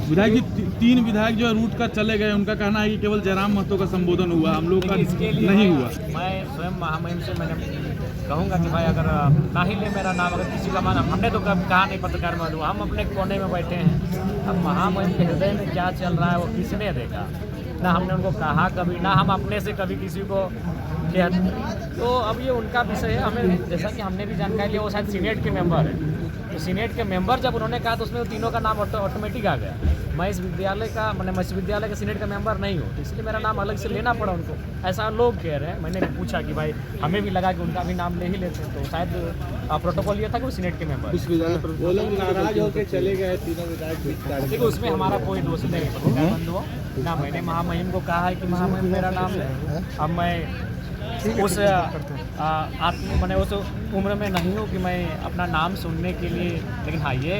विधायक जी तीन विधायक जो रूट का चले गए, उनका कहना है कि केवल जयराम महतो का संबोधन हुआ, हम लोग का नहीं हुआ। मैं स्वयं महामहिम से मैंने कहूँगा कि भाई अगर ना ही ले मेरा नाम, अगर किसी का मान, हमने तो कभी कहा नहीं पत्रकार में, हम अपने कोने में बैठे हैं। अब महामहिम के हृदय में क्या चल रहा है वो किसने देखा? ना हमने उनको कहा कभी, ना हम अपने से कभी किसी को कह। तो अब ये उनका विषय है। हमें जैसा कि हमने भी जानकारी लिया, वो शायद सीनेट के मेंबर है, तो सीनेट के मेंबर जब उन्होंने कहा तो उसमें तीनों का नाम ऑटोमेटिक आ गया। मैं इस विद्यालय का, मैंने मत्स्य विद्यालय के सीनेट का मेंबर नहीं हूँ, तो इसलिए मेरा नाम अलग से लेना पड़ा उनको, ऐसा लोग कह रहे हैं। मैंने भी पूछा कि भाई हमें भी लगा कि उनका भी नाम ले ही लेते हैं, तो शायद प्रोटोकॉल ये था कि वो सीनेट के मेंबर। वो लोग नाराज होकर चले गए तीनों विधायक। देखो उसमें हमारा कोई दोष नहीं है, पत्रकार बंधुओं ना। मैंने महामहिम को कहा है कि महामहिम मेरा नाम ले। अब मैं उस मैंने उस उम्र में नहीं हूँ कि मैं अपना नाम सुनने के लिए, लेकिन हाँ ये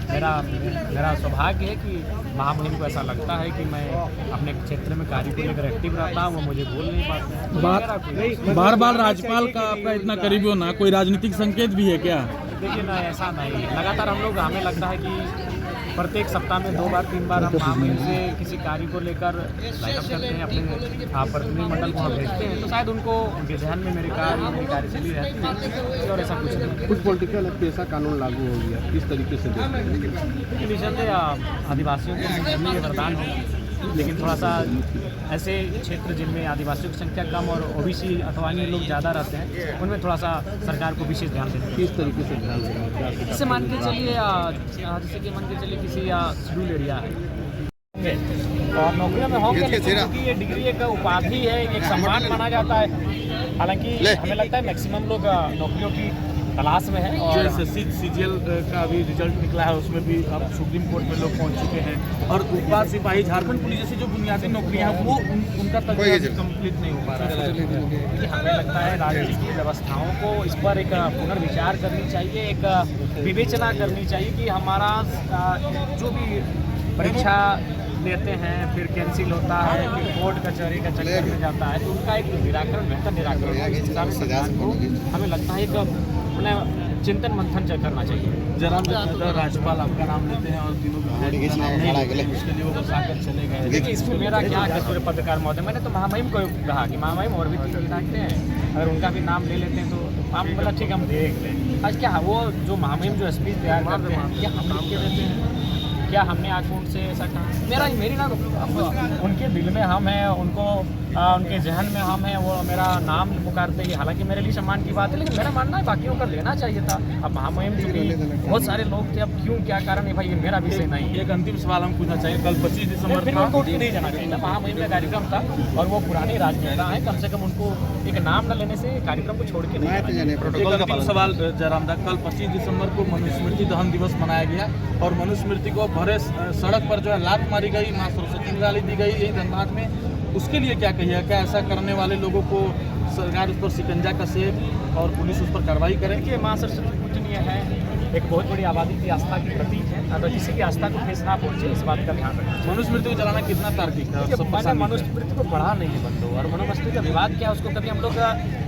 मेरा सौभाग्य है कि महामहिम को ऐसा लगता है कि मैं अपने क्षेत्र में कार्य को लेकर एक्टिव रहता हूँ, वो मुझे बोल नहीं पाते। बार बार राज्यपाल का आपका इतना करीबी होना कोई राजनीतिक संकेत भी है क्या? देखिए ना, ऐसा नहीं, लगातार हम लोग, हमें लगता है कि प्रत्येक सप्ताह में 2 बार 3 बार हम महामहिम से किसी कार्य को लेकर लाइनअप करते हैं, अपने प्रतिनिधिमंडल को हम भेजते हैं, तो शायद उनको उनके जहन में मेरी कार्यशैली रहती है और ऐसा कुछ नहीं। कुछ पॉलिटिकल पैसा कानून लागू हो गया, किस तरीके से निसंदेह आदिवासियों के वरदान है, लेकिन थोड़ा सा ऐसे क्षेत्र जिनमें आदिवासियों की संख्या कम और ओबीसी अथवा अन्य लोग ज़्यादा रहते हैं, उनमें थोड़ा सा सरकार को विशेष ध्यान देना। किस तरीके से ध्यान देना? जैसे मान के चलिए, जैसे कि मान के चलिए किसी शेड्यूल एरिया है और नौकरियों में होंगे, क्योंकि ये डिग्री एक उपाधि है, एक सम्मान माना जाता है। हालांकि हमें लगता है मैक्सिमम लोग नौकरियों की तलाश में है। और CGL का अभी रिजल्ट निकला है, उसमें भी अब सुप्रीम कोर्ट में लोग पहुंच चुके हैं, और उत्पाद सिपाही, झारखंड पुलिस जैसी जो बुनियादी नौकरियां हैं वो उनका तक कंप्लीट नहीं हो पा रहा है। हमें लगता है राज्य की व्यवस्थाओं को इस पर एक पुनर्विचार करनी चाहिए, एक विवेचना करनी चाहिए कि हमारा जो भी परीक्षा देते हैं फिर कैंसिल होता है, फिर कोर्ट कचहरी का चक्कर में जाता है, तो उनका एक निराकरण, बेहतर निराकरण सरकार को हमें लगता है एक चिंतन मंथन करना चाहिए। जयराम राज्यपाल आपका नाम लेते हैं और तीनों उसके लिए वो सागर चले गए। देखिए इसमें मेरा क्या कसूर, पत्रकार महोदय, मैंने तो महामहिम को कहा कि महामहिम और भी 3 विधायक हैं, अगर उनका भी नाम ले लेते हैं तो हम बोला ठीक है हम देख लें। आज क्या वो जो महामहिम जो स्पीच तैयार करते हैं, क्या हम लिख के देते हैं? क्या हमने आके उनसे ऐसा कहा? मेरी ना उनके दिल में हम हैं, उनको उनके जहन में हम हैं, वो मेरा नाम पुकारते ही, हालांकि मेरे लिए सम्मान की बात है, लेकिन मेरा मानना है बाकियों का लेना चाहिए था। अब महामहिम चूंकि बहुत सारे लोग थे, अब क्यों, क्या कारण है भाई, ये मेरा विषय नहीं है। एक अंतिम सवाल हम पूछना चाहिए, कल 25 दिसंबर फिर उनको उठ नहीं जाना चाहिए था। महामहिम का कार्यक्रम था और वो पुराने राजनेता है, कम से कम उनको एक नाम न लेने से कार्यक्रम को छोड़ के नहीं। प्रोटोकॉल सवाल जयराम दा, कल 25 दिसंबर को मनुस्मृति दहन दिवस मनाया गया और मनुस्मृति को भरे सड़क पर जो है लात मारी गई, माँ सरस्वती की गाली दी गई यही धनबाद में, उसके लिए क्या कहिए? क्या ऐसा करने वाले लोगों को सरकार उस पर शिकंजा कसे और पुलिस उस पर कार्रवाई करें? कि माँ सरस्वती पूजनीय है, एक बहुत बड़ी आबादी की आस्था की प्रतीक है, अगर किसी की आस्था को ठेस ना पहुंचे इस बात का ध्यान रखना। मनुस्मृति को जलाना कितना तार्किक है? मैंने मनुस्मृति को पढ़ा नहीं है बंधु, और मनुस्मृति का विवाद क्या है उसको कभी हम लोग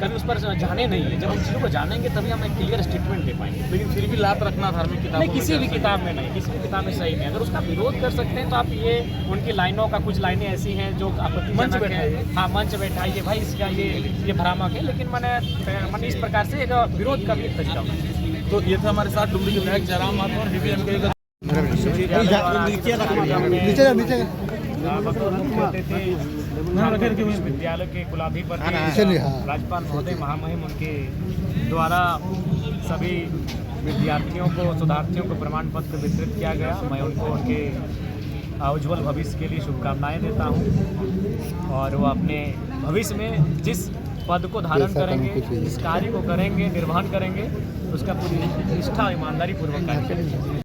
कभी उस पर जाने नहीं है। जब हम चीज़ों को जानेंगे तभी हम एक क्लियर स्टेटमेंट दे पाएंगे। लेकिन फिर भी लात रखना धार्मिक किताब नहीं, किसी भी किताब में नहीं, किसी भी किताब में सही नहीं। अगर उसका विरोध कर सकते हैं तो आप ये उनकी लाइनों का, कुछ लाइनें ऐसी हैं जो मंच बैठाइए। हाँ, मंच बैठाइए भाई, इसका ये भ्रामक है, लेकिन मैंने इस प्रकार से एक विरोध का भी एक तरीका होना। तो ये था हमारे साथ डुमरी के विधायक जयराम महतो और DPMK का विश्वविद्यालय के कुलाधिपति राज्यपाल महोदय महामहिम, उनके द्वारा सभी विद्यार्थियों को, शोधार्थियों को प्रमाण पत्र वितरित किया गया। मैं उनको उनके उज्ज्वल भविष्य के लिए शुभकामनाएं देता हूं, और वो अपने भविष्य में जिस पद को धारण करेंगे, जिस कार्य को करेंगे, निर्वहन करेंगे, उसका पूरी निष्ठा ईमानदारी पूर्वक कार्य करेंगे।